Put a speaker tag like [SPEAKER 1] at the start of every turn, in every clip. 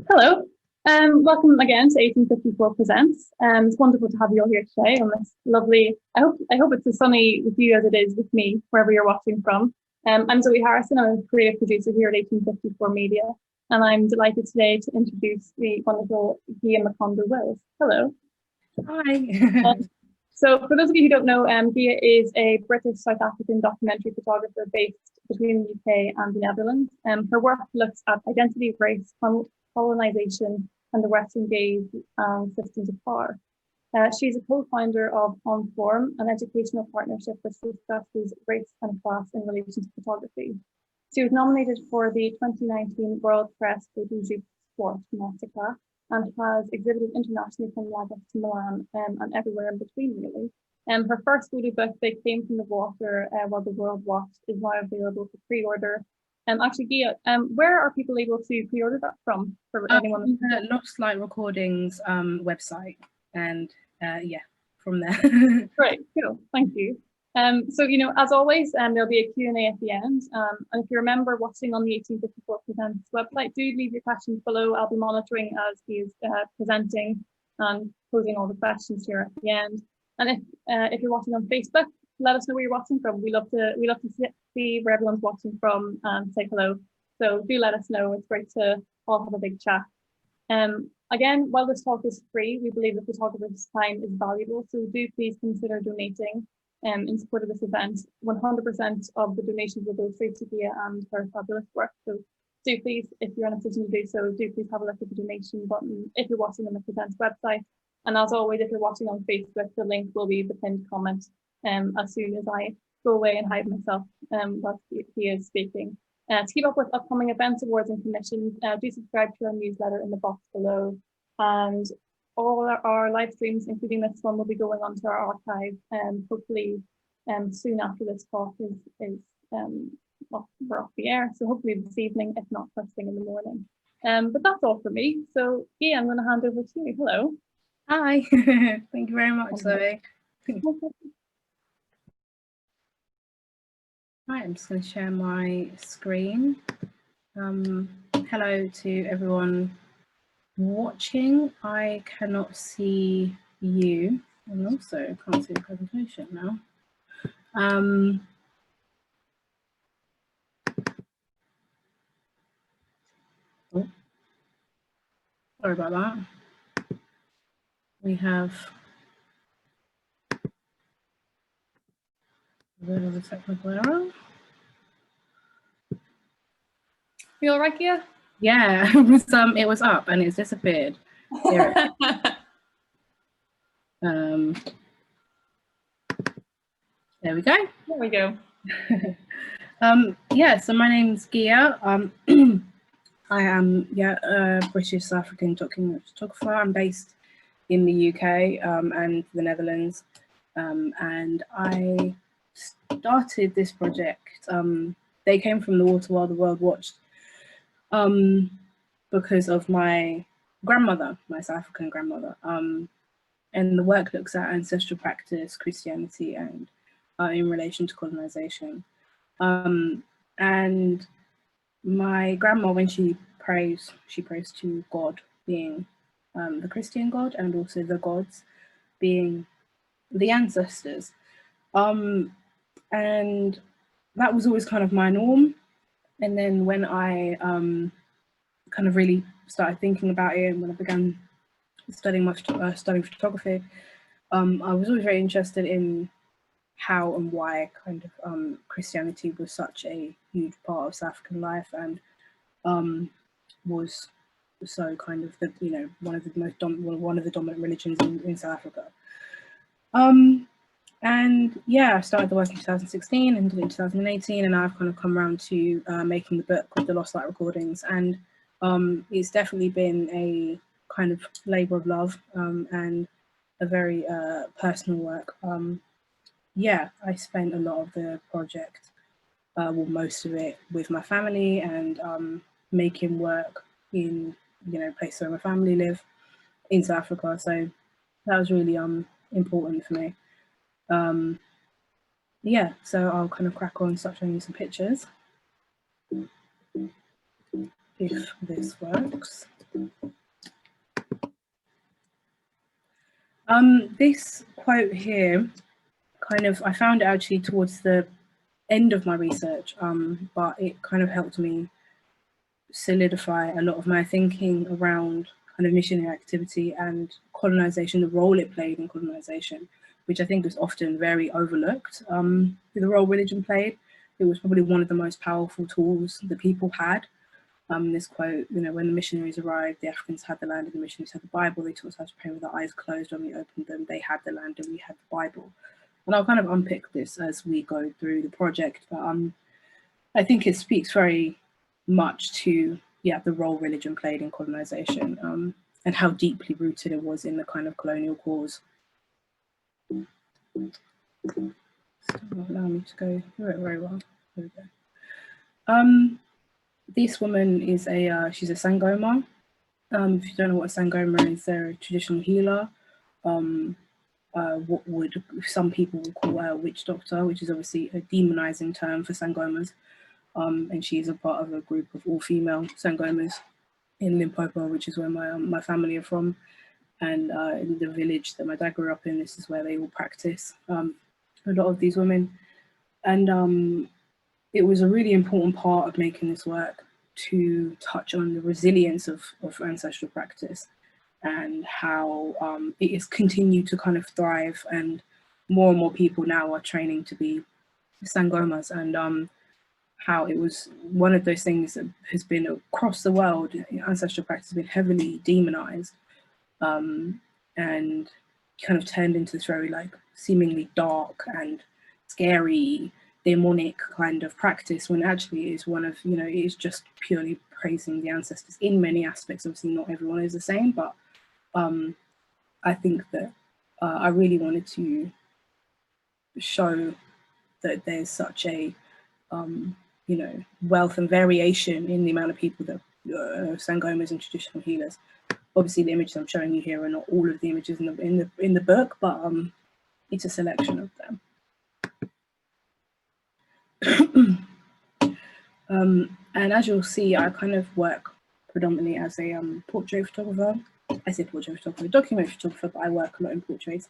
[SPEAKER 1] Hello, welcome again to 1854 Presents. It's wonderful to have you all here today on this lovely, I hope it's as sunny with you as it is with me, wherever you're watching from. I'm Zoe Harrison, I'm a creative producer here at 1854 Media, and I'm delighted today to introduce the wonderful Giya Makondo-Wills. Hello.
[SPEAKER 2] Hi.
[SPEAKER 1] So for those of you who don't know, Giya is a British South African documentary photographer based between the UK and the Netherlands. Her work looks at identity, race, colonisation, and the Western gaze and systems of power. She's a co-founder of On Form, an educational partnership that discusses race and class in relation to photography. She was nominated for the 2019 World Press Photo Sport Masterclass and has exhibited internationally from Lagos to Milan and everywhere in between, really. Her first photo book, They Came from the Water While the World Watched, is now available for pre-order. Actually, Giya, where are people able to pre-order that from for anyone?
[SPEAKER 2] The Lost Light Recordings website, and yeah, from there.
[SPEAKER 1] Great, cool, thank you. So, as always, there'll be a Q&A at the end. And if you remember watching on the 1854 Presents website, do leave your questions below. I'll be monitoring as he is presenting and posing all the questions here at the end. And if you're watching on Facebook, let us know where you're watching from. We love to see where everyone's watching from and say hello. So do let us know. It's great to all have a big chat. Again, while this talk is free, we believe the photographer's time is valuable. So do please consider donating in support of this event. 100% of the donations will go straight to Giya and her fabulous work. So do please, if you're in a position to do so, do please have a look at the donation button if you're watching on the Presents website. And as always, if you're watching on Facebook, the link will be the pinned comment as soon as I go away and hide myself while he is speaking. To keep up with upcoming events, awards and commissions, do subscribe to our newsletter in the box below. And all our live streams, including this one, will be going onto our archive hopefully soon after this talk is we're off the air. So hopefully this evening, if not first thing in the morning. But that's all for me. So yeah, I'm going to hand over to you. Hello.
[SPEAKER 2] Hi. Thank you very much, Zoe. Right, I'm just going to share my screen. Hello to everyone watching. I cannot see you, and also can't see the presentation now. Oh, sorry about that. We have a bit of a technical error.
[SPEAKER 1] You all right, Giya?
[SPEAKER 2] Yeah, it was up and it's disappeared. There we go.
[SPEAKER 1] There we go.
[SPEAKER 2] Yeah, so my name's Giya. I am a British South African document photographer. I'm based in the UK and the Netherlands, and I started this project. They Came from the Water While the World Watched, because of my grandmother, my South African grandmother, and the work looks at ancestral practice, Christianity, and in relation to colonization. And my grandma, when she prays to God, being the Christian God, and also the gods being the ancestors. And that was always kind of my norm. And then when I kind of really started thinking about it, and when I began studying photography, I was always very interested in how and why kind of Christianity was such a huge part of South African life, and was so kind of the one of the dominant religions in South Africa. And yeah, I started the work in 2016 and did it in 2018, and I've kind of come around to making the book with the Lost Light Recordings, and it's definitely been a kind of labour of love and a very personal work. Yeah, I spent a lot of the project, well, most of it, with my family, and making work in places where my family live in South Africa. So that was really important for me. Yeah, so I'll kind of crack on and start showing you some pictures, if this works. This quote here, kind of, I found it actually towards the end of my research, but it kind of helped me solidify a lot of my thinking around kind of missionary activity and colonization, the role it played in colonization, which I think is often very overlooked. The role religion played, it was probably one of the most powerful tools that people had. This quote, you know, when the missionaries arrived, the Africans had the land and the missionaries had the Bible. They taught us how to pray with our eyes closed. When we opened them, they had the land and we had the Bible. And I'll kind of unpick this as we go through the project, but I think it speaks very much to, yeah, the role religion played in colonization, and how deeply rooted it was in the kind of colonial cause. Still not allowing me to go through it very well. There we go. This woman is she's a Sangoma. If you don't know what a Sangoma is, they're a traditional healer. What would some people will call a witch doctor, which is obviously a demonizing term for Sangomas. And she's a part of a group of all-female Sangomas in Limpopo, which is where my family are from. And in the village that my dad grew up in, this is where they all practice, a lot of these women. And it was a really important part of making this work to touch on the resilience of ancestral practice and how it has continued to kind of thrive, and more people now are training to be Sangomas, and how it was one of those things that has been across the world. Ancestral practice has been heavily demonized, and kind of turned into this very like seemingly dark and scary, demonic kind of practice, when actually it is one of, you know, it is just purely praising the ancestors in many aspects. Obviously not everyone is the same, but I think that I really wanted to show that there's such a you know, wealth and variation in the amount of people that Sangomas and traditional healers. Obviously the images I'm showing you here are not all of the images in the book, but it's a selection of them. And as you'll see, I kind of work predominantly as a portrait photographer. I say portrait photographer, document photographer, but I work a lot in portraits.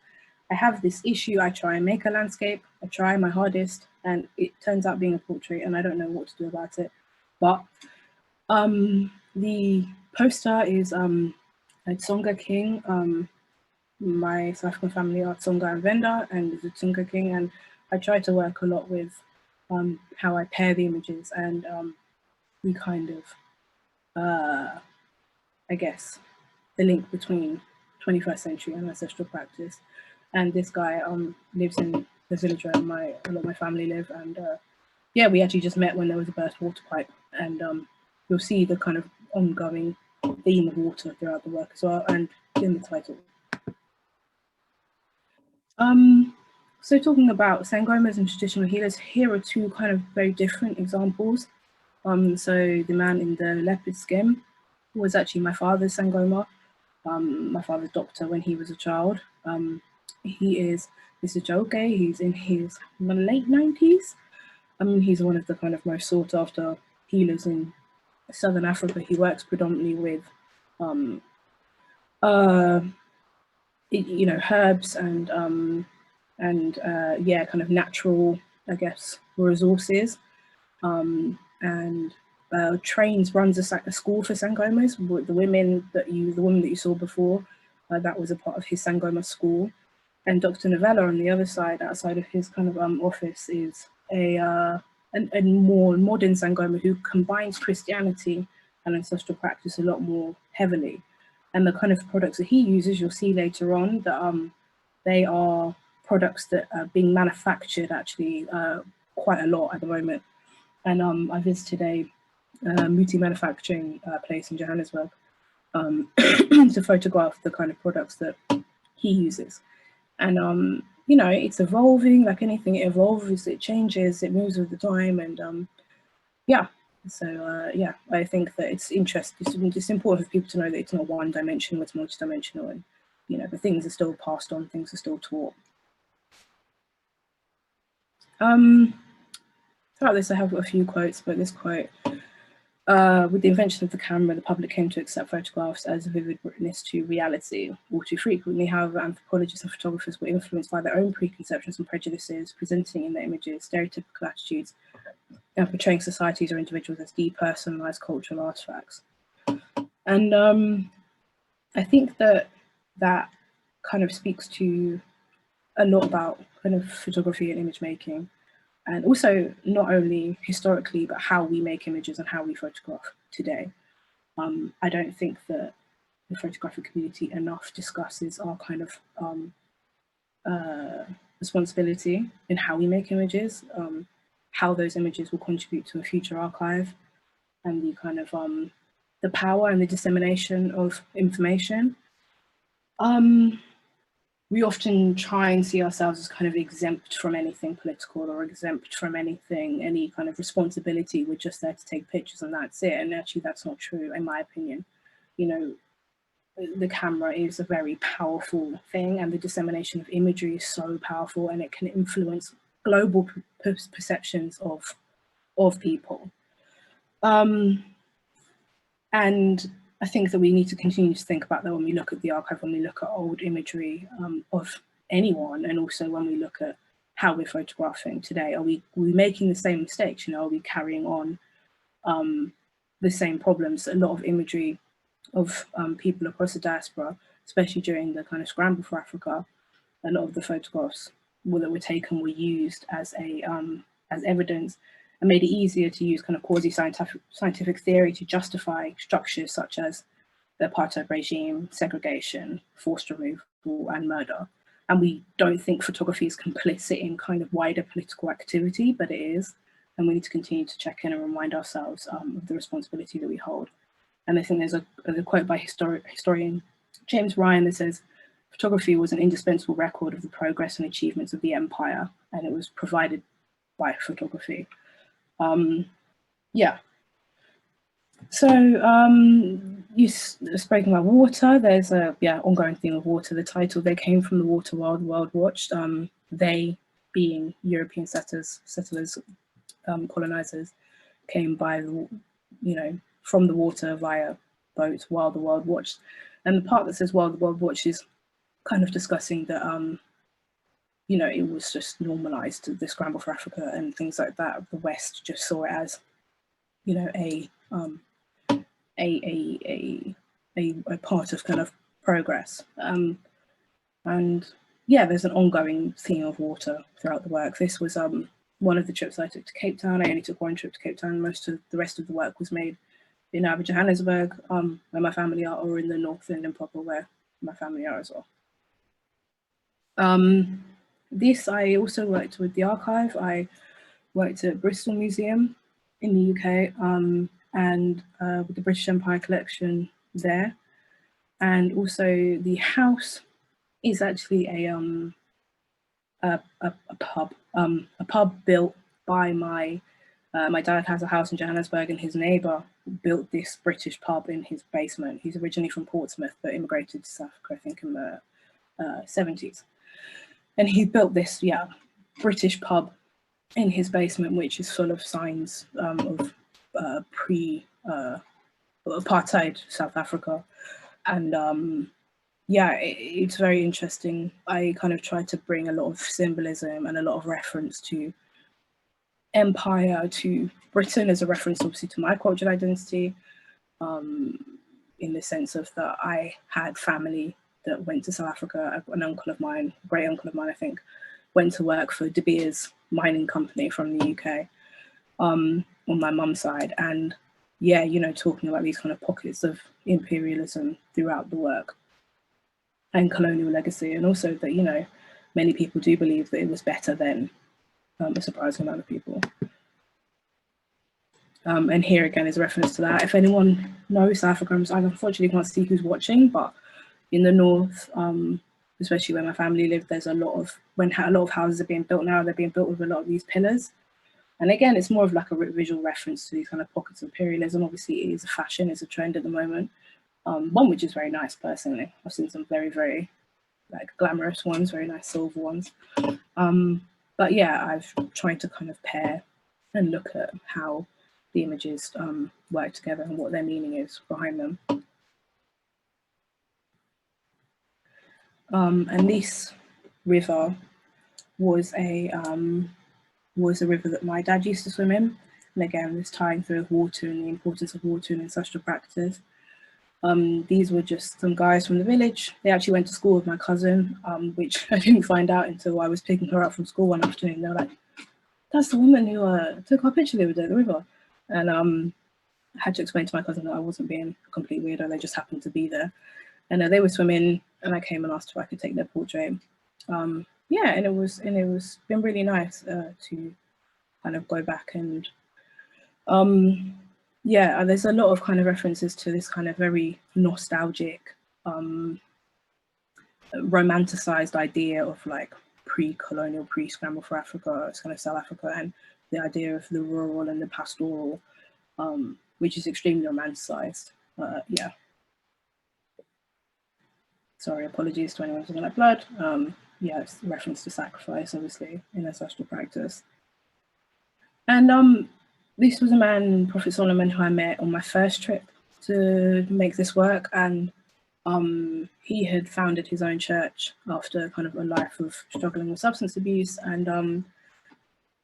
[SPEAKER 2] I have this issue, I try and make a landscape, I try my hardest, and it turns out being a portrait, and I don't know what to do about it. But the poster is a Tsonga king. My South African family are Tsonga and Venda, and is a Tsonga king, and I try to work a lot with how I pair the images, and we kind of, I guess, the link between 21st century and ancestral practice. And this guy lives in the village where a lot of my family live, and yeah, we actually just met when there was a burst water pipe, and you'll see the kind of ongoing theme of water throughout the work as well, and in the title. So talking about Sangomas and traditional healers, here are two kind of very different examples. So the man in the leopard skin was actually my father's Sangoma, my father's doctor when he was a child. He is Mr. Joke, he's in his late 90s. He's one of the kind of most sought after healers in Southern Africa. He works predominantly with, you know, herbs and yeah, kind of natural, I guess, resources, and runs a school for Sangomas. The woman that you saw before, that was a part of his Sangoma school. And Dr. Novella on the other side, outside of his kind of office, is a more modern Sangoma who combines Christianity and ancestral practice a lot more heavily. And the kind of products that he uses, you'll see later on, that they are products that are being manufactured actually quite a lot at the moment. And I visited a Muti manufacturing place in Johannesburg to photograph the kind of products that he uses. And you know, it's evolving like anything. It evolves, it changes, it moves with the time, and yeah. So yeah, I think that it's interesting. It's important for people to know that it's not one dimensional; it's multi-dimensional, and you know, the things are still passed on, things are still taught. Throughout this, I have a few quotes, but this quote With the invention of the camera, the public came to accept photographs as a vivid witness to reality. All too frequently, however, anthropologists and photographers were influenced by their own preconceptions and prejudices, presenting in their images stereotypical attitudes and portraying societies or individuals as depersonalized cultural artifacts. And I think that kind of speaks to a lot about kind of photography and image making. And also not only historically, but how we make images and how we photograph today. I don't think that the photographic community enough discusses our kind of responsibility in how we make images, how those images will contribute to a future archive, and the kind of the power and the dissemination of information. We often try and see ourselves as kind of exempt from anything political or exempt from anything, any kind of responsibility. We're just there to take pictures and that's it. And actually that's not true, in my opinion. You know, the camera is a very powerful thing, and the dissemination of imagery is so powerful, and it can influence global perceptions of people. And I think that we need to continue to think about that when we look at the archive, when we look at old imagery of anyone, and also when we look at how we're photographing today. Are we making the same mistakes? You know, are we carrying on the same problems? A lot of imagery of people across the diaspora, especially during the kind of scramble for Africa, a lot of the photographs that were taken were used as evidence, and made it easier to use kind of quasi-scientific theory to justify structures such as the apartheid regime, segregation, forced removal, and murder. And we don't think photography is complicit in kind of wider political activity, but it is. And we need to continue to check in and remind ourselves of the responsibility that we hold. And I think there's a quote by historian James Ryan that says, "Photography was an indispensable record of the progress and achievements of the empire, and it was provided by photography." Yeah. So you spoken about water. There's a ongoing theme of water. The title, "They Came from the Water While the World Watched." They being European settlers, colonizers, came by from the water via boat while the world watched. And the part that says "while the world watched" is kind of discussing that it was just normalized, the scramble for Africa and things like that. The West just saw it as, a part of kind of progress. And yeah, there's an ongoing theme of water throughout the work. This was one of the trips I took to Cape Town. I only took one trip to Cape Town. Most of the rest of the work was made in either Johannesburg, where my family are, or in the north in Limpopo, where my family are as well. This, I also worked with the archive. I worked at Bristol Museum in the UK, and with the British Empire collection there. And also the house is actually a pub built by my dad has a house in Johannesburg, and his neighbour built this British pub in his basement. He's originally from Portsmouth, but immigrated to South Africa, I think, in the 70s. And he built this, British pub in his basement, which is full of signs of pre-apartheid South Africa. And it's very interesting. I kind of tried to bring a lot of symbolism and a lot of reference to empire, to Britain, as a reference obviously to my cultural identity, in the sense of that I had family that went to South Africa. An uncle of mine, great uncle of mine, I think, went to work for De Beers mining company from the UK, on my mum's side. And talking about these kind of pockets of imperialism throughout the work and colonial legacy, and also that, many people do believe that it was better then, a surprising amount of people. And here again is a reference to that. If anyone knows South Africa, I unfortunately can't see who's watching, but in the north, especially where my family lived, there's a lot of houses are being built now, they're being built with a lot of these pillars. And again, it's more of like a visual reference to these kind of pockets of imperialism. Obviously, it is a fashion, it's a trend at the moment. One which is very nice, personally. I've seen some very, very glamorous ones, very nice silver ones. But yeah, I've tried to kind of pair and look at how the images work together and what their meaning is behind them. And this river was a river that my dad used to swim in. And again, this tying through of water and the importance of water in ancestral practices. These were just some guys from the village. They actually went to school with my cousin, which I didn't find out until I was picking her up from school one afternoon. They were like, "That's the woman who took our picture the other day at the river." And I had to explain to my cousin that I wasn't being a complete weirdo. They just happened to be there. And they were swimming, and I came and asked if I could take their portrait. Yeah, and it was been really nice to kind of go back and yeah, there's a lot of kind of references to this kind of very nostalgic, romanticized idea of like pre-colonial, pre-scramble for Africa, it's kind of South Africa, and the idea of the rural and the pastoral, which is extremely romanticized. Yeah. Sorry, apologies to anyone who's like blood. Yeah, it's a reference to sacrifice, obviously, in ancestral practice. And this was a man, Prophet Solomon, who I met on my first trip to make this work. And he had founded his own church after kind of a life of struggling with substance abuse. And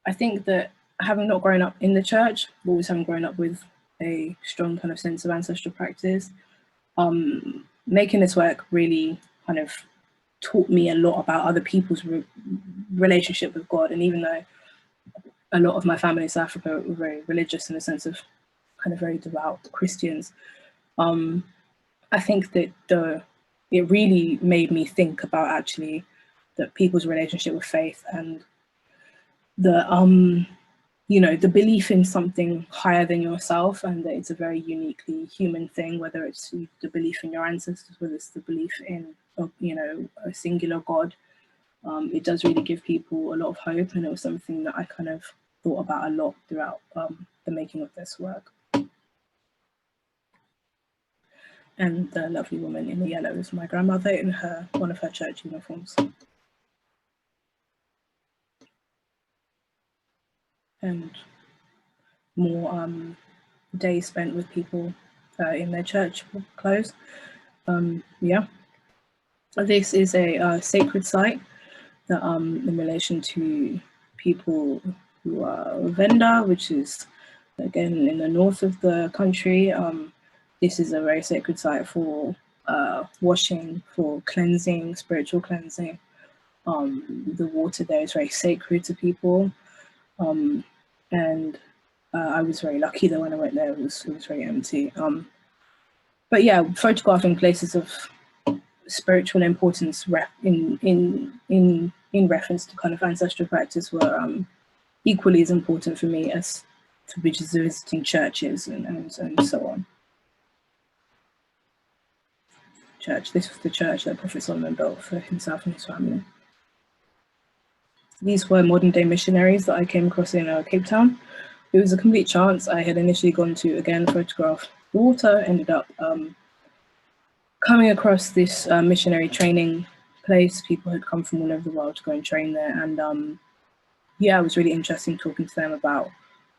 [SPEAKER 2] I think that having not grown up in the church, but always having grown up with a strong kind of sense of ancestral practice, making this work really kind of taught me a lot about other people's relationship with God. And even though a lot of my family in South Africa were very religious in the sense of kind of very devout Christians, I think that it really made me think about actually that people's relationship with faith and the you know, the belief in something higher than yourself, and that it's a very uniquely human thing, whether it's the belief in your ancestors, whether it's the belief in, you know, a singular God. It does really give people a lot of hope, and it was something that I kind of thought about a lot throughout the making of this work. And the lovely woman in the yellow is my grandmother in one of her church uniforms. And more days spent with people in their church clothes. Yeah, this is a sacred site that in relation to people who are Venda, which is again in the north of the country. This is a very sacred site for washing, for cleansing, spiritual cleansing. The water there is very sacred to people. And I was very lucky that when I went there, it was very empty. But yeah, photographing places of spiritual importance in reference to kind of ancestral practice were equally as important for me as to visiting churches and so on. Church. This was the church that Prophet Solomon built for himself and his family. These were modern day missionaries that I came across in Cape Town. It was a complete chance. I had initially gone to, again, photograph the water, ended up coming across this missionary training place. People had come from all over the world to go and train there. And yeah, it was really interesting talking to them about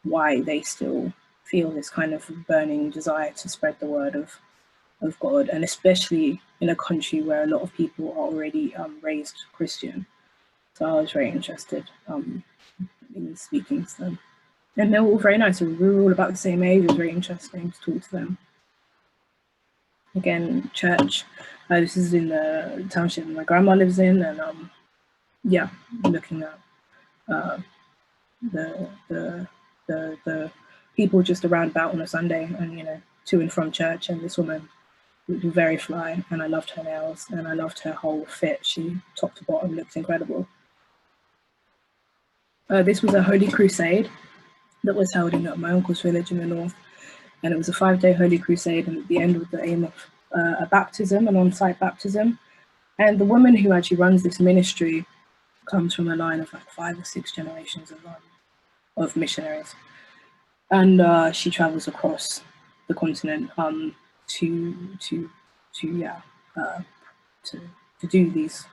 [SPEAKER 2] why they still feel this kind of burning desire to spread the word of God, and especially in a country where a lot of people are already raised Christian. So I was very interested in speaking to them. And they were all very nice. We were all about the same age. It was very interesting to talk to them. Again, church. This is in the township my grandma lives in, and yeah, looking at the people just around about on a Sunday, and you know, to and from church. And this woman was very fly, and I loved her nails, and I loved her whole fit. She, top to bottom, looked incredible. This was a holy crusade that was held in my uncle's village in the north, and it was a 5-day holy crusade, and at the end with the aim of a baptism, an on-site baptism. And the woman who actually runs this ministry comes from a line of like 5 or 6 generations of missionaries, and she travels across the continent to do these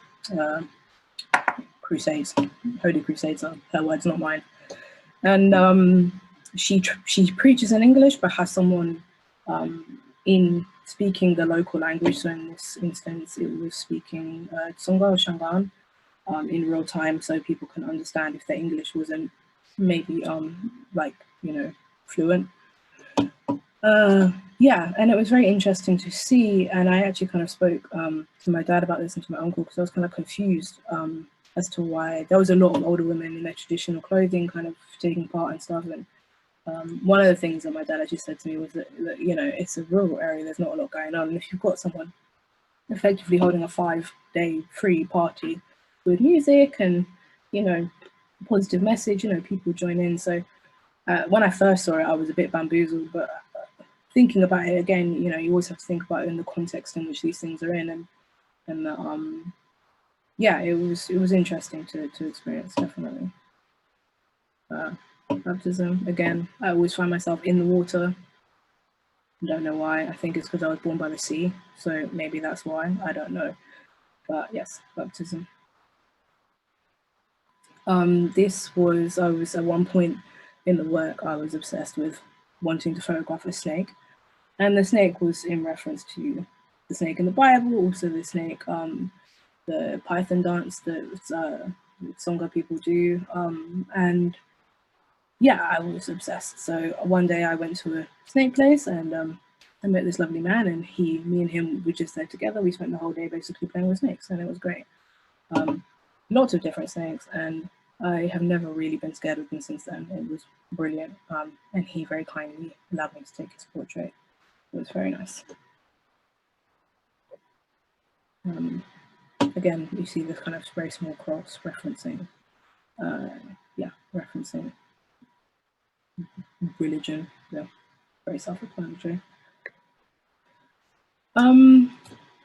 [SPEAKER 2] crusades. Holy crusades are her words, not mine. And she preaches in English, but has someone in speaking the local language. So in this instance, it was speaking Tsonga or Shangaan in real time, so people can understand if their English wasn't maybe like, you know, fluent. Yeah, and it was very interesting to see. And I actually kind of spoke to my dad about this and to my uncle, because I was kind of confused as to why there was a lot of older women in their traditional clothing kind of taking part and stuff. And one of the things that my dad actually said to me was that, you know, it's a rural area, there's not a lot going on. And if you've got someone effectively holding a 5-day free party with music and, you know, positive message, you know, people join in. So when I first saw it, I was a bit bamboozled, but thinking about it again, you know, you always have to think about it in the context in which these things are in, and yeah, it was interesting to experience, definitely. Baptism, again, I always find myself in the water. I don't know why. I think it's because I was born by the sea, so maybe that's why. I don't know, but yes, baptism. This was, I was at one point in the work, I was obsessed with wanting to photograph a snake. And the snake was in reference to the snake in the Bible, also the snake, the python dance that Songa people do. And yeah, I was obsessed. So one day I went to a snake place and I met this lovely man, and me and him were just there together. We spent the whole day basically playing with snakes, and it was great. Lots of different snakes, and I have never really been scared of them since then. It was brilliant. And he very kindly allowed me to take his portrait. It was very nice. Again, you see this kind of very small cross referencing, yeah, referencing religion. Yeah, very self-explanatory.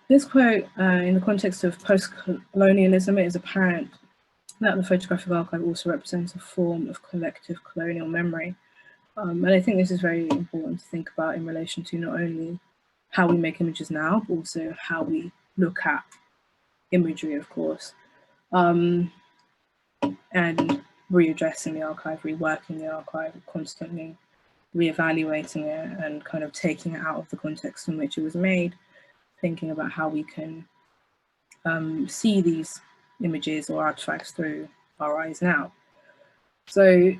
[SPEAKER 2] This quote, in the context of post-colonialism, it is apparent that the photographic archive also represents a form of collective colonial memory. And I think this is very important to think about in relation to not only how we make images now, but also how we look at imagery, of course, and readdressing the archive, reworking the archive, constantly reevaluating it and kind of taking it out of the context in which it was made, thinking about how we can see these images or artifacts through our eyes now. So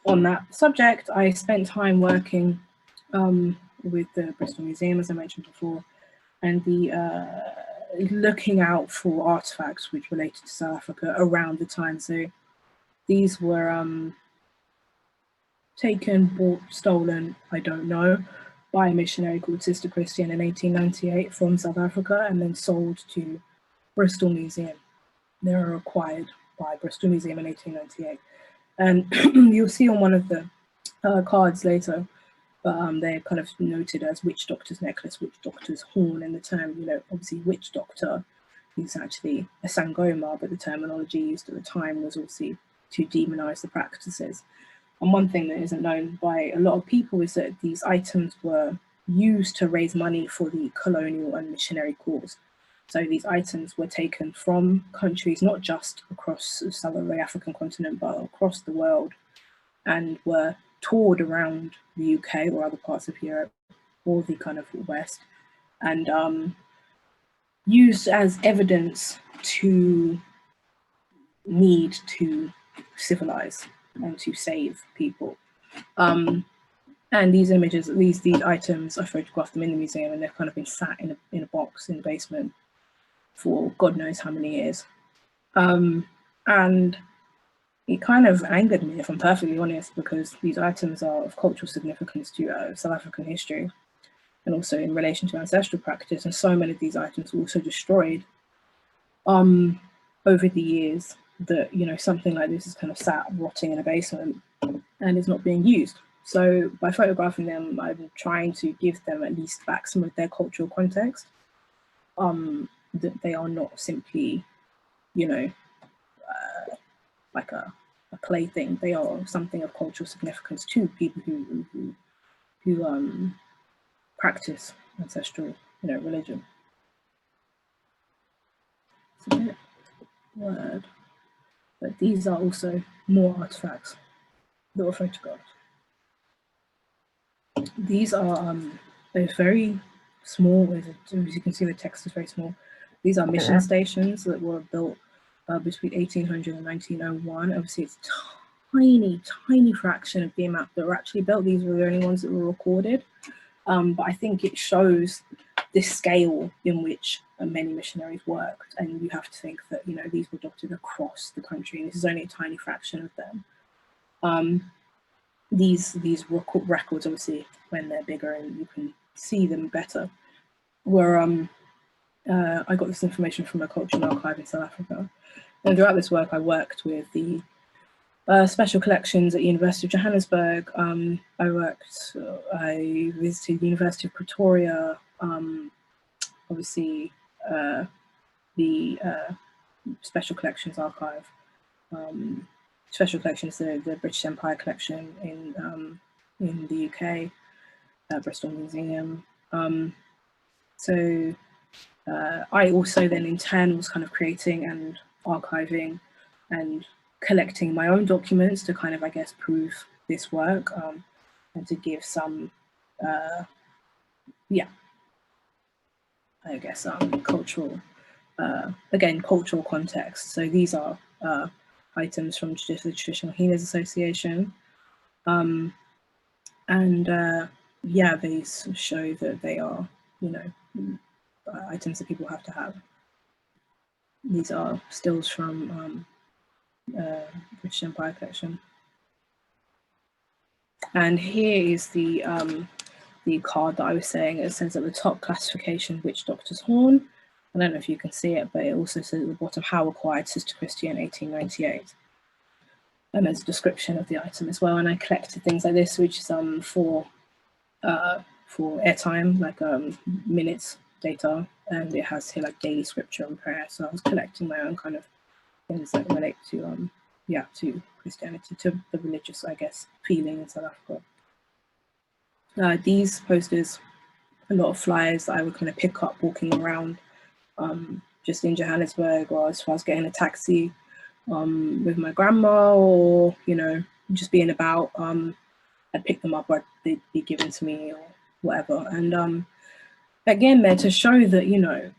[SPEAKER 2] on that subject, I spent time working with the Bristol Museum, as I mentioned before, and looking out for artifacts which related to South Africa around the time. So these were taken, bought, stolen, I don't know, by a missionary called Sister Christian in 1898 from South Africa, and then sold to Bristol Museum. They were acquired by Bristol Museum in 1898. And you'll see on one of the cards later, but they're kind of noted as witch doctor's necklace, witch doctor's horn, and the term, you know, obviously witch doctor is actually a Sangoma, but the terminology used at the time was also to demonize the practices. And one thing that isn't known by a lot of people is that these items were used to raise money for the colonial and missionary cause. So these items were taken from countries, not just across the southern African continent, but across the world, and were toured around the UK or other parts of Europe or the kind of West, and used as evidence to need to civilize and to save people. And these images, these items, I photographed them in the museum, and they've kind of been sat in a box in the basement for God knows how many years. And it kind of angered me, if I'm perfectly honest, because these items are of cultural significance to South African history and also in relation to ancestral practice. And so many of these items were also destroyed over the years, that, you know, something like this is kind of sat rotting in a basement and is not being used. So by photographing them, I'm trying to give them at least back some of their cultural context, that they are not simply, you know, like a plaything. They are something of cultural significance to people who practice ancestral, you know, religion. It's a bit word, but these are also more artifacts that were photographed. These are they're very small. As you can see, the text is very small. These are mission stations that were built between 1800 and 1901. Obviously, it's tiny fraction of the amount that were actually built. These were the only ones that were recorded. But I think it shows this scale in which many missionaries worked, and you have to think that these were dotted across the country, and this is only a tiny fraction of them. These records, obviously, when they're bigger and you can see them better, were I got this information from a cultural archive in South Africa, and throughout this work, I worked with the special collections at University of Johannesburg. I visited the University of Pretoria, obviously the Special Collections Archive, Special Collections, the British Empire collection in the UK, Bristol Museum. So I also then in turn was kind of creating and archiving and collecting my own documents to kind of, I guess, prove this work, and to give some, I guess, cultural, again, cultural context. So these are items from the Traditional Healers Association. And yeah, these show that they are, items that people have to have. These are stills from British Empire collection. And here is the card that I was saying. It says at the top, classification, witch doctor's horn. I don't know if you can see it, but it also says at the bottom, how acquired Sister Christie in 1898. And there's a description of the item as well. And I collected things like this, which is for airtime, like minutes, data, and it has here like daily scripture and prayer. So I was collecting my own kind of things that relate to to Christianity, to the religious, I guess, feeling in South Africa. These posters, a lot of flyers that I would kind of pick up walking around, just in Johannesburg, or as far as getting a taxi with my grandma, or just being about. I'd pick them up, or they'd be given to me, or whatever. And again, they're to show that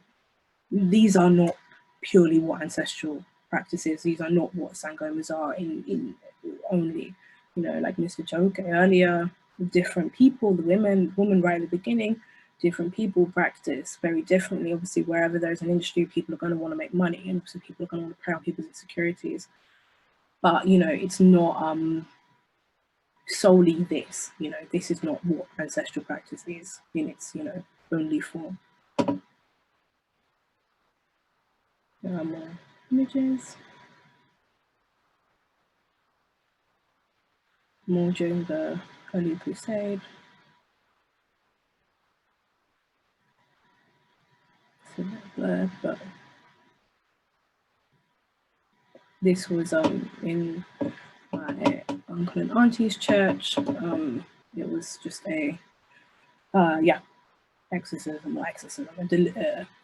[SPEAKER 2] these are not purely what ancestral practices. These are not what Sangomas are in only. Like Mr. Joke earlier, different people, the women right at the beginning, different people practice very differently. Obviously, wherever there's an industry, people are going to want to make money, and also people are going to want to prey on people's insecurities. But it's not solely this. This is not what ancestral practice is in its only form. There are more images. More during the Holy Crusade. It's a bit blurred, but this was in my uncle and auntie's church. It was just a exorcism,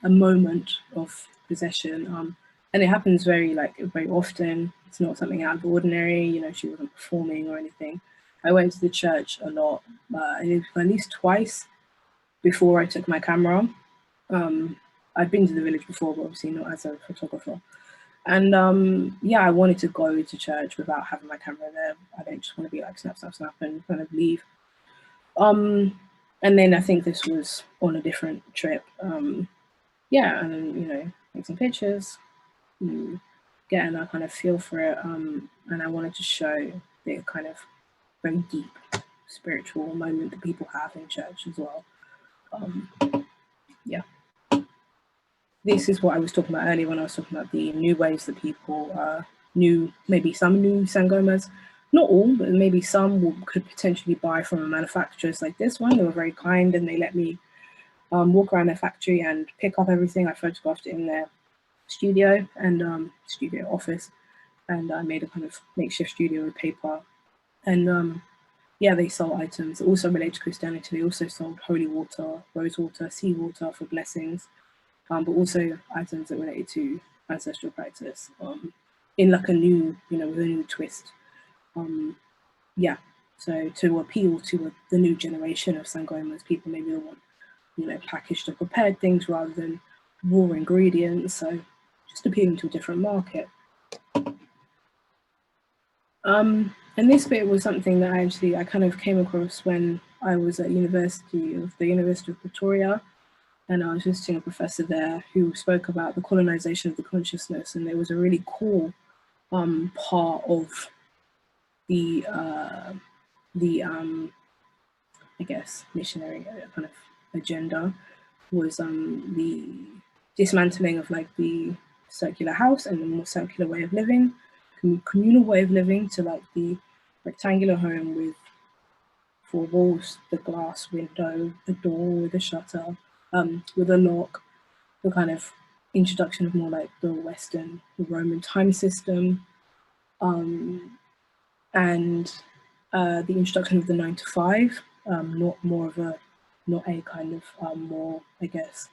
[SPEAKER 2] a moment of possession. And it happens very often. It's not something out of the ordinary. She wasn't performing or anything. I went to the church a lot, at least twice before I took my camera. I'd been to the village before, but obviously not as a photographer. And I wanted to go to church without having my camera there. I don't just want to be like snap, snap, snap and kind of leave. And then I think this was on a different trip. And then, take some pictures, getting a kind of feel for it. And I wanted to show the kind of very deep spiritual moment that people have in church as well. This is what I was talking about earlier when I was talking about the new ways that people maybe some new Sangomas, not all, but maybe some could potentially buy from manufacturers like this one. They were very kind and they let me walk around their factory and pick up everything. I photographed it in their studio and studio office, and I made a kind of makeshift studio with paper. And they sold items also related to Christianity. They also sold holy water, rose water, sea water for blessings, but also items that related to ancestral practice in like a new, with a new twist. So to appeal to the new generation of Sangomas, people maybe they want, you know, packaged or prepared things rather than raw ingredients. So just appealing to a different market. And this bit was something that I kind of came across when I was at the University of Pretoria, and I was visiting a professor there who spoke about the colonization of the consciousness, and there was a really cool part of the I guess missionary kind of agenda was the dismantling of like the circular house and the more circular way of living, communal way of living, to like the rectangular home with four walls, the glass window, the door with a shutter, with a lock, the kind of introduction of more like the Western, the Roman time system, and the introduction of the 9 to 5, not a kind of more, I guess,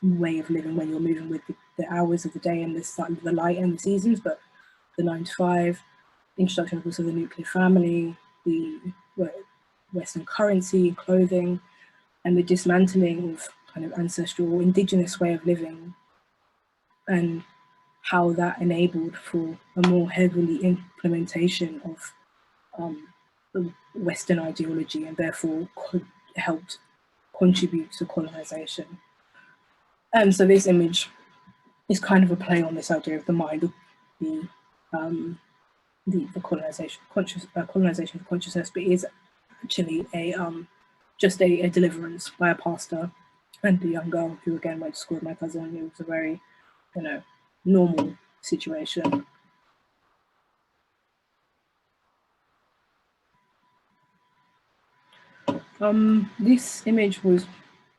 [SPEAKER 2] way of living when you're moving with the hours of the day and the light and the seasons, but the 9 to 5, introduction of also the nuclear family, the Western currency, clothing, and the dismantling of kind of ancestral indigenous way of living, and how that enabled for a more heavily implementation of the Western ideology, and therefore helped contribute to colonization. And so this image is kind of a play on this idea of the mind, the colonization of consciousness, but is actually just a deliverance by a pastor and a young girl who again went to school with my cousin. It was a very, you know, normal situation. This image was,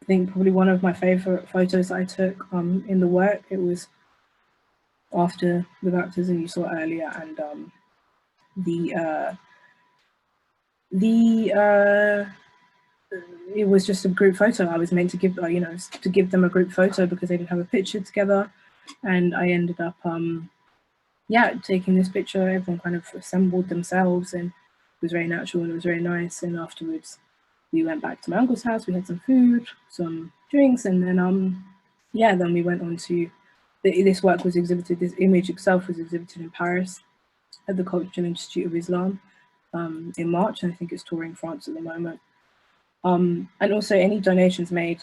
[SPEAKER 2] I think, probably one of my favorite photos I took in the work. It was after the baptism you saw earlier, and it was just a group photo. I was meant to give, you know, to give them a group photo because they didn't have a picture together, and I ended up, yeah, taking this picture. Everyone kind of assembled themselves, and it was very natural and it was very nice. And afterwards, we went back to my uncle's house. We had some food, some drinks, and then, yeah, then we went on to this work was exhibited. This image itself was exhibited in Paris at the Cultural Institute of Islam in March, and I think it's touring France at the moment. And also any donations made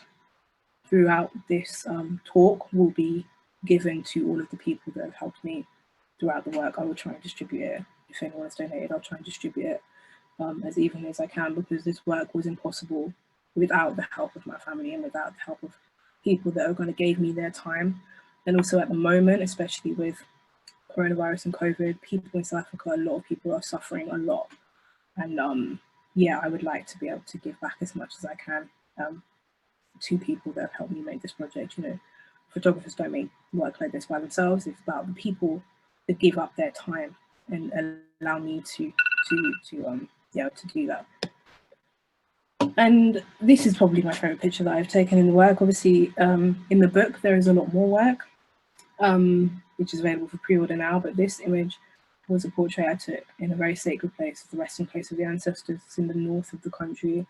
[SPEAKER 2] throughout this talk will be given to all of the people that have helped me throughout the work. I will try and distribute it. If anyone has donated, I'll try and distribute it as evenly as I can, because this work was impossible without the help of my family and without the help of people that are going to give me their time. And also at the moment, especially with coronavirus and COVID, people in South Africa, a lot of people are suffering a lot. And yeah, I would like to be able to give back as much as I can to people that have helped me make this project. You know, photographers don't make work like this by themselves. It's about the people that give up their time and allow me to do that. And this is probably my favorite picture that I've taken in the work. Obviously, in the book, there is a lot more work, which is available for pre-order now, but this image was a portrait I took in a very sacred place, the resting place of the ancestors. It's in the north of the country,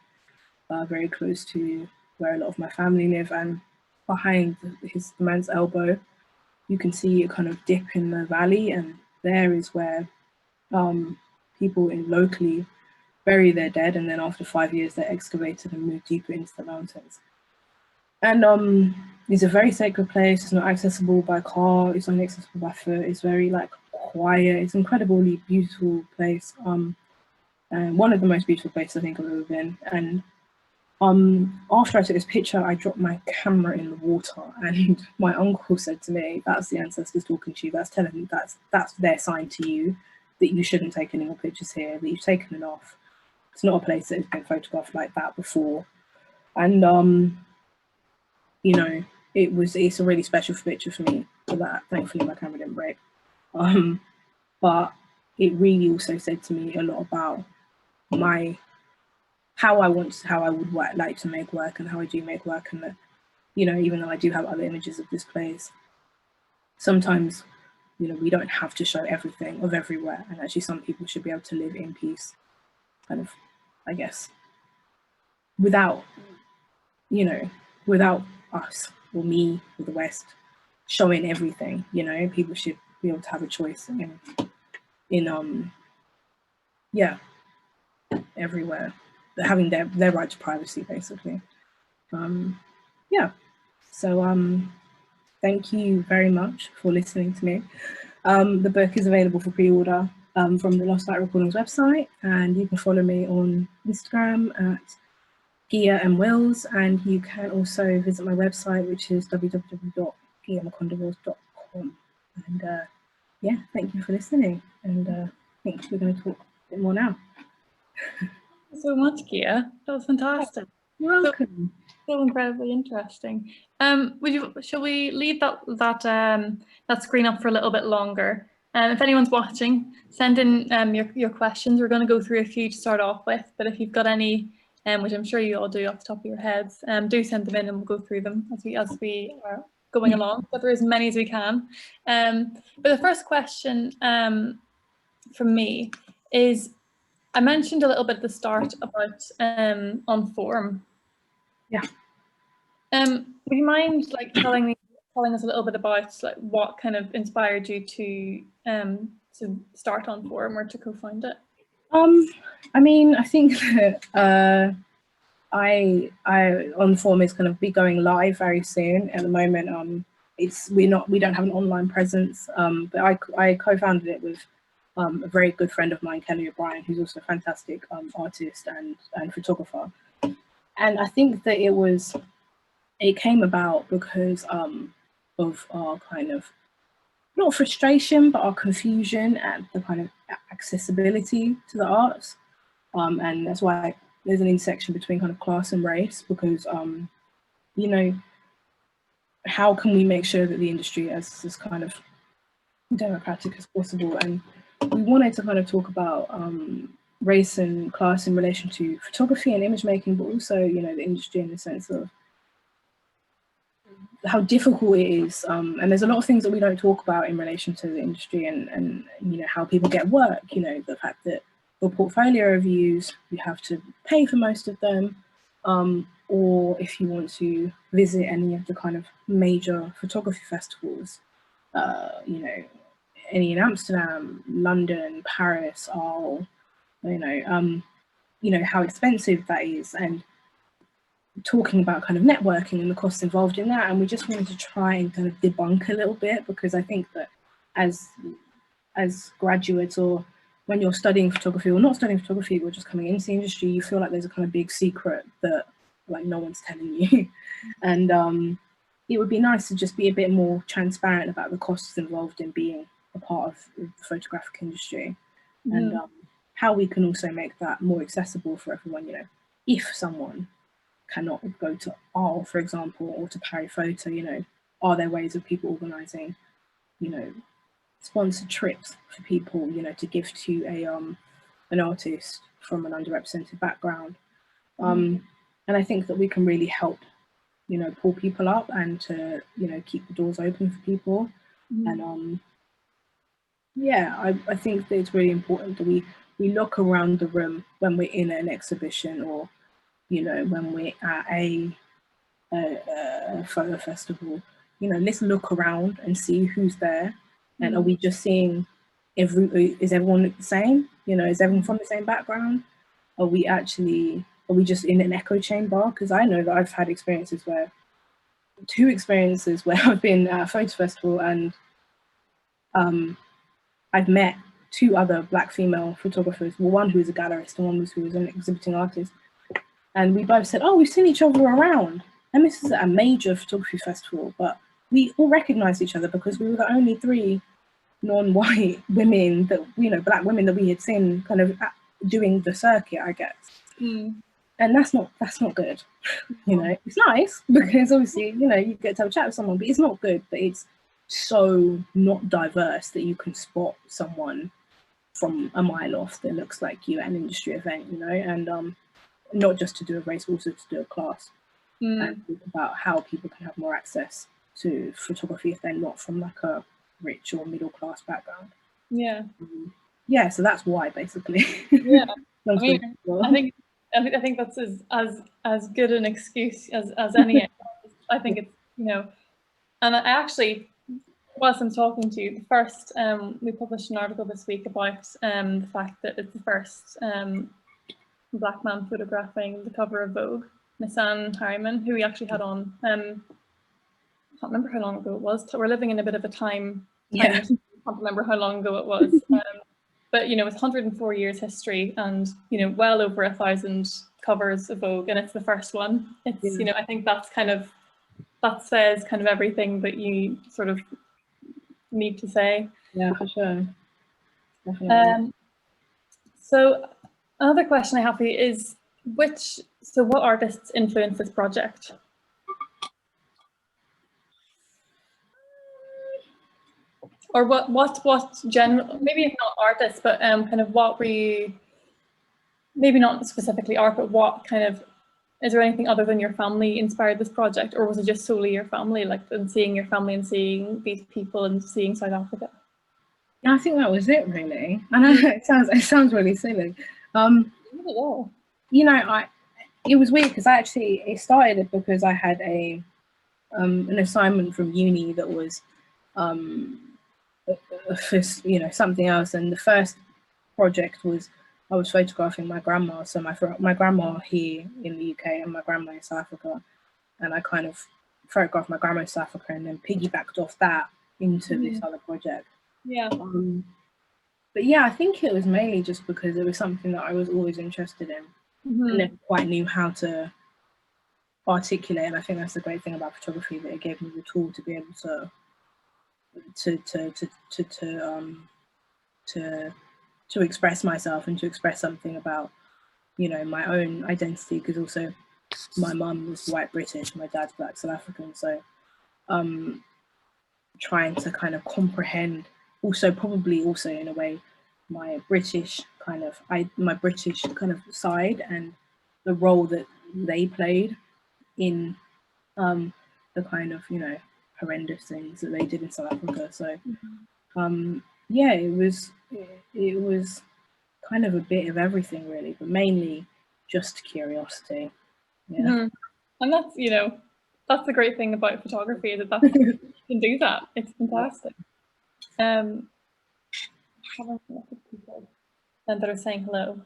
[SPEAKER 2] very close to where a lot of my family live, and behind the man's elbow, you can see a kind of dip in the valley, and there is where people locally bury their dead, and then after 5 years they're excavated and moved deeper into the mountains. And it's a very sacred place. It's not accessible by car, it's only accessible by foot. It's very like quiet. It's an incredibly beautiful place, and one of the most beautiful places I think I've ever been. And after I took this picture, I dropped my camera in the water, and my uncle said to me, "That's the ancestors talking to you. That's telling you, that's their sign to you that you shouldn't take any more pictures here, that you've taken enough. It's not a place that has been photographed like that before." And you know, it's a really special picture for me for that. Thankfully my camera didn't break. But it really also said to me a lot about how I would like to make work, and how I do make work, and that, you know, even though I do have other images of this place, sometimes, you know, we don't have to show everything of everywhere, and actually some people should be able to live in peace, kind of I guess, without, you know, without us or me or the West showing everything, you know, people should be able to have a choice in yeah, everywhere, having their right to privacy, basically. Yeah, so thank you very much for listening to me. The book is available for pre-order from the Lost Light Recordings website, and you can follow me on Instagram at Giya and Wills, and you can also visit my website, which is www.giyamakondo-wills.com. And yeah, thank you for listening, and I think we're going to talk a bit more now.
[SPEAKER 1] Thank you so much, Giya. That was fantastic.
[SPEAKER 2] You're welcome.
[SPEAKER 1] So incredibly interesting. Shall we leave that screen up for a little bit longer? If anyone's watching, send in your questions. We're going to go through a few to start off with, but if you've got any, which I'm sure you all do off the top of your heads, do send them in, and we'll go through them as we are going along. But there as many as we can. But the first question from me is, I mentioned a little bit at the start about on forum.
[SPEAKER 2] Yeah.
[SPEAKER 1] Would you mind telling us a little bit about what kind of inspired you to start on forum or to co-found it?
[SPEAKER 2] I mean, I think that I on forum is going to be going live very soon. At the moment, we don't have an online presence, but I co-founded it with a very good friend of mine, Kelly O'Brien, who's also a fantastic artist and photographer. And I think that it came about because of our kind of, not frustration, but our confusion at the kind of accessibility to the arts. And that's why there's an intersection between kind of class and race, because, you know, how can we make sure that the industry is as kind of democratic as possible? And we wanted to kind of talk about race and class in relation to photography and image making, but also, you know, the industry in the sense of how difficult it is, and there's a lot of things that we don't talk about in relation to the industry and you know, how people get work, you know, the fact that for portfolio reviews you have to pay for most of them, or if you want to visit any of the kind of major photography festivals, you know, any in Amsterdam, London, Paris, Arles, you know how expensive that is, and talking about kind of networking and the costs involved in that. And we just wanted to try and kind of debunk a little bit, because I think that as graduates, or when you're studying photography or not studying photography, or just coming into the industry, you feel like there's a kind of big secret that like no one's telling you. And it would be nice to just be a bit more transparent about the costs involved in being a part of the photographic industry, and how we can also make that more accessible for everyone. You know, if someone cannot go to Arles, for example, or to Paris Photo, you know, are there ways of people organising, you know, sponsored trips for people, you know, to give to an artist from an underrepresented background? And I think that we can really help, you know, pull people up and to, you know, keep the doors open for people. And yeah, I think that it's really important that we look around the room when we're in an exhibition, or, you know, when we're at a photo festival. You know, let's look around and see who's there, and are we just seeing is everyone the same? You know, is everyone from the same background? Are we just in an echo chamber? Because I know that I've had two experiences where I've been at a photo festival and I've met two other Black female photographers, well, one who was a gallerist and one who was an exhibiting artist. And we both said, oh, we've seen each other around. And this is at a major photography festival, but we all recognized each other because we were the only three non-white women that, you know, Black women that we had seen kind of doing the circuit, I guess. And that's not good. You know, it's nice because obviously, you know, you get to have a chat with someone, but it's not good that it's so not diverse that you can spot someone from a mile off that looks like you at an industry event, you know, and not just to do a race, also to do a class, and think about how people can have more access to photography if they're not from like a rich or middle class background. Yeah, so that's why, basically.
[SPEAKER 1] Yeah. I think I think that's as good an excuse as any. I think it's, you know, and I actually, whilst I'm talking to you, the first we published an article this week about the fact that it's the first Black man photographing the cover of Vogue, Nissan Harriman, who we actually had on. I can't remember how long ago it was. We're living in a bit of a time.
[SPEAKER 2] Yeah.
[SPEAKER 1] I can't remember how long ago it was. But you know, it's 104 years history, and you know, well over 1,000 covers of Vogue, and it's the first one. It's you know, I think that says kind of everything that you sort of need to say.
[SPEAKER 2] Yeah, for sure. Definitely.
[SPEAKER 1] So another question I have for you is what artists influenced this project? Or what general, maybe not artists, but kind of what were you, maybe not specifically art, but what kind of, is there anything other than your family inspired this project, or was it just solely your family, like, and seeing your family and seeing these people and seeing South Africa?
[SPEAKER 2] Yeah, I think that was it really. I know it sounds really silly. You know, it was weird because it started because I had an assignment from uni that was you know, something else, and the first project was I was photographing my grandma. So my grandma here in the UK and my grandma in South Africa, and I kind of photographed my grandma in South Africa and then piggybacked off that into this other project.
[SPEAKER 1] Yeah.
[SPEAKER 2] But yeah, I think it was mainly just because it was something that I was always interested in. I never quite knew how to articulate, and I think that's the great thing about photography, that it gave me the tool to be able to express myself and to express something about, you know, my own identity, because also my mum was white British, my dad's black South African, so trying to kind of comprehend also, probably also in a way, my British kind of side and the role that they played in the kind of, you know, horrendous things that they did in South Africa. So yeah, it was kind of a bit of everything really, but mainly just curiosity. Yeah.
[SPEAKER 1] And that's, you know, that's the great thing about photography, is that you can do that. It's fantastic. Having a lot of people that are saying hello.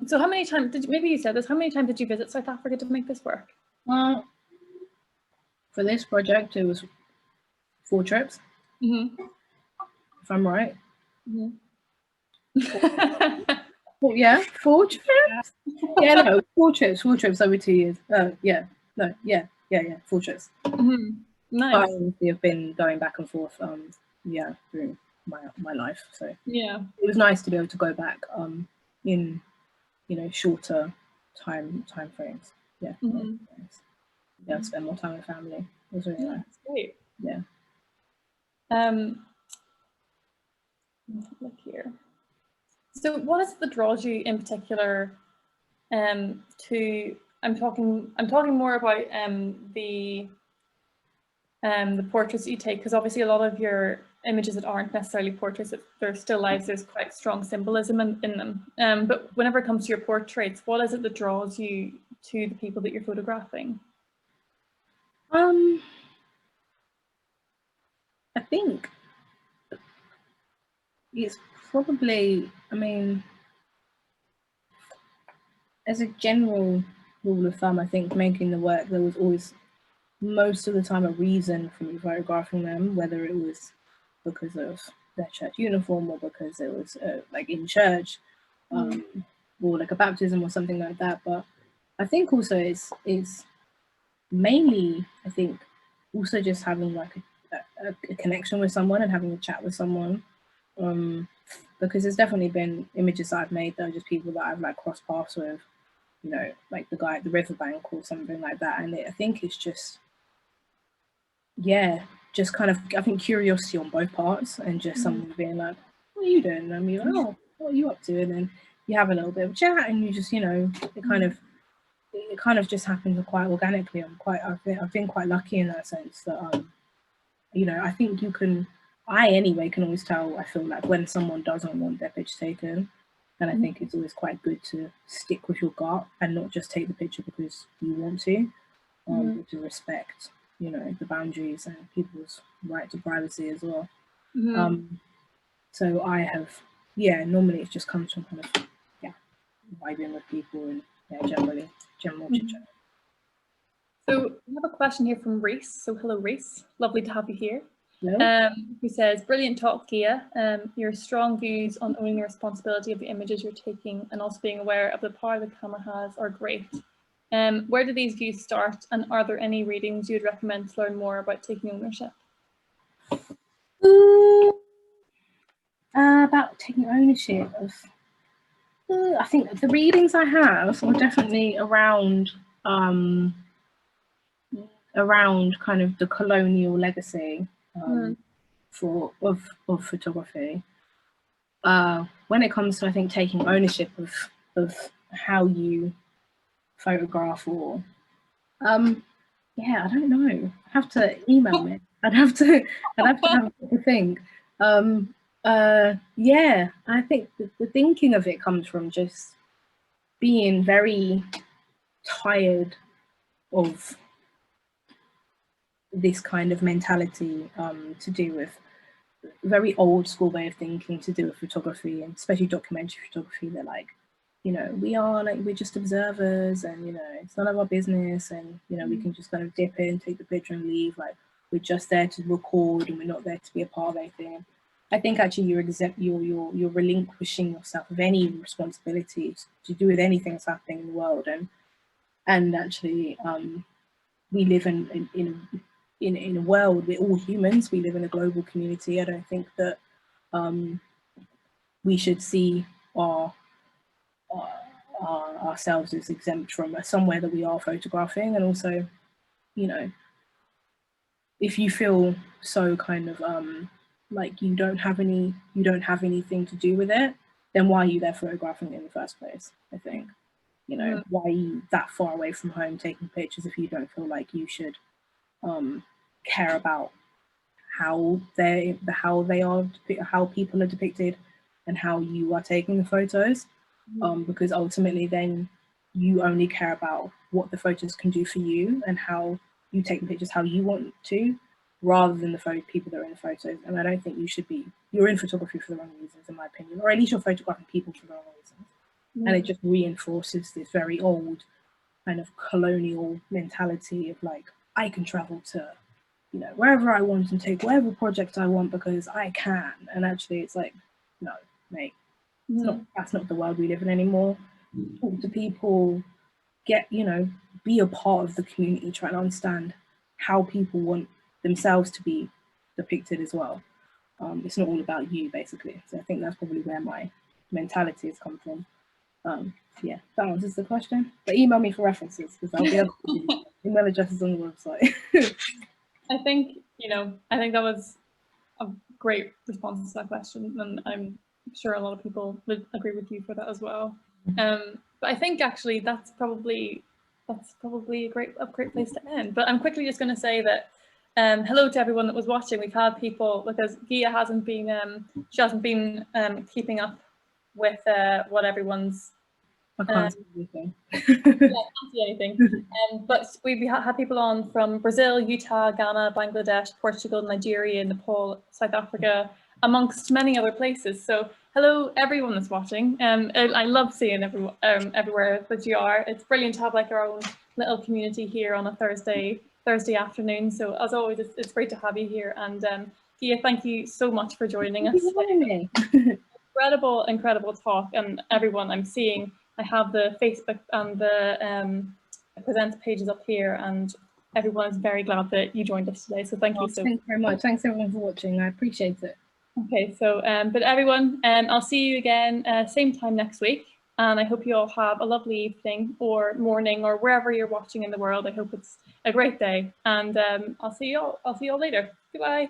[SPEAKER 1] So how many times did you, maybe you said this, how many times did you visit South Africa to make this work?
[SPEAKER 2] Well, for this project, it was 4 trips, if I'm right. Well, yeah, 4 trips. Yeah, no, 4 trips over 2 years. 4 trips.
[SPEAKER 1] Nice.
[SPEAKER 2] I've been going back and forth, yeah, through my life. So
[SPEAKER 1] yeah,
[SPEAKER 2] it was nice to be able to go back in, you know, shorter time frames. Yeah. Yeah, spend more time with family. It was really nice.
[SPEAKER 1] Great.
[SPEAKER 2] Yeah.
[SPEAKER 1] Look here. So what is it that draws you in particular to, I'm talking more about the portraits that you take, because obviously a lot of your images that aren't necessarily portraits, they're still lives, there's quite strong symbolism in them. But whenever it comes to your portraits, what is it that draws you to the people that you're photographing?
[SPEAKER 2] I think it's probably, I mean, as a general rule of thumb, I think making the work, there was always most of the time a reason for me photographing them, whether it was because of their church uniform or because it was like in church, or like a baptism or something like that. But I think also it's mainly, I think, also just having like a connection with someone and having a chat with someone. Because there's definitely been images that I've made that are just people that I've like crossed paths with, you know, like the guy at the riverbank or something like that. And I think it's just, yeah, just kind of, I think curiosity on both parts, and just someone being like, what are you doing? And you're like, oh, what are you up to? And then you have a little bit of chat, and you just, you know, it kind of just happens quite organically. I've been quite lucky in that sense that, you know, I think I anyway can always tell, I feel like, when someone doesn't want their picture taken, And I think it's always quite good to stick with your gut and not just take the picture because you want to, but to respect, you know, the boundaries and people's right to privacy as well. So I have, yeah, normally it just comes from kind of, yeah, vibing with people and general chit chat.
[SPEAKER 1] So we have a question here from Reese. So hello, Reese. Lovely to have you here.
[SPEAKER 2] Hello.
[SPEAKER 1] Who says, brilliant talk, Giya. Your strong views on owning the responsibility of the images you're taking and also being aware of the power the camera has are great. Where do these views start, and are there any readings you'd recommend to learn more about taking ownership?
[SPEAKER 2] About taking ownership of, I think the readings I have are definitely around kind of the colonial legacy of photography. When it comes to, I think, taking ownership of how you photograph, or yeah, I don't know. I have to email me. I'd have to have a think. Yeah, I think the thinking of it comes from just being very tired of this kind of mentality, to do with very old school way of thinking to do with photography, and especially documentary photography. They're like, you know, we're just observers, and you know, it's none of our business, and you know, we can just kind of dip in, take the picture and leave. Like, we're just there to record and we're not there to be a part of anything. I think actually you're relinquishing yourself of any responsibility to do with anything that's happening in the world. And actually, we live in a world, we're all humans, we live in a global community. I don't think that we should see ourselves as exempt from somewhere that we are photographing. And also, you know, if you feel so kind of like you don't have anything to do with it, then why are you there photographing in the first place? I think, you know, why are you that far away from home taking pictures if you don't feel like you should care about how people are depicted and how you are taking the photos, because ultimately then you only care about what the photos can do for you and how you take the pictures how you want to, rather than the people that are in the photos. And I don't think you're in photography for the wrong reasons, in my opinion, or at least you're photographing people for the wrong reasons. And it just reinforces this very old kind of colonial mentality of like, I can travel to, you know, wherever I want and take whatever project I want because I can. And actually it's like, no, mate, that's not the world we live in anymore. Talk to people, be a part of the community, try to understand how people want themselves to be depicted as well. It's not all about you, basically. So I think that's probably where my mentality has come from. Yeah, that answers the question. But email me for references because I'll be able to give you email addresses on the website.
[SPEAKER 1] I think that was a great response to that question, and I'm sure a lot of people would agree with you for that as well. But I think actually that's probably a great place to end. But I'm quickly just going to say that hello to everyone that was watching. We've had people, because Giya hasn't been keeping up with what everyone's.
[SPEAKER 2] I can't see anything.
[SPEAKER 1] Yeah, I can't see anything. But we've had people on from Brazil, Utah, Ghana, Bangladesh, Portugal, Nigeria, Nepal, South Africa, amongst many other places. So hello everyone that's watching. I love seeing everyone everywhere that you are. It's brilliant to have like our own little community here on a Thursday afternoon. So as always, it's great to have you here. And Giya, thank you so much for joining us. Incredible talk. And everyone I'm seeing, I have the Facebook and the presents pages up here, and everyone is very glad that you joined us today. So thank you so much.
[SPEAKER 2] Thanks very much. Thanks everyone for watching. I appreciate it.
[SPEAKER 1] Okay, so but everyone, I'll see you again same time next week, and I hope you all have a lovely evening or morning or wherever you're watching in the world. I hope it's a great day, and I'll see you all later. Goodbye.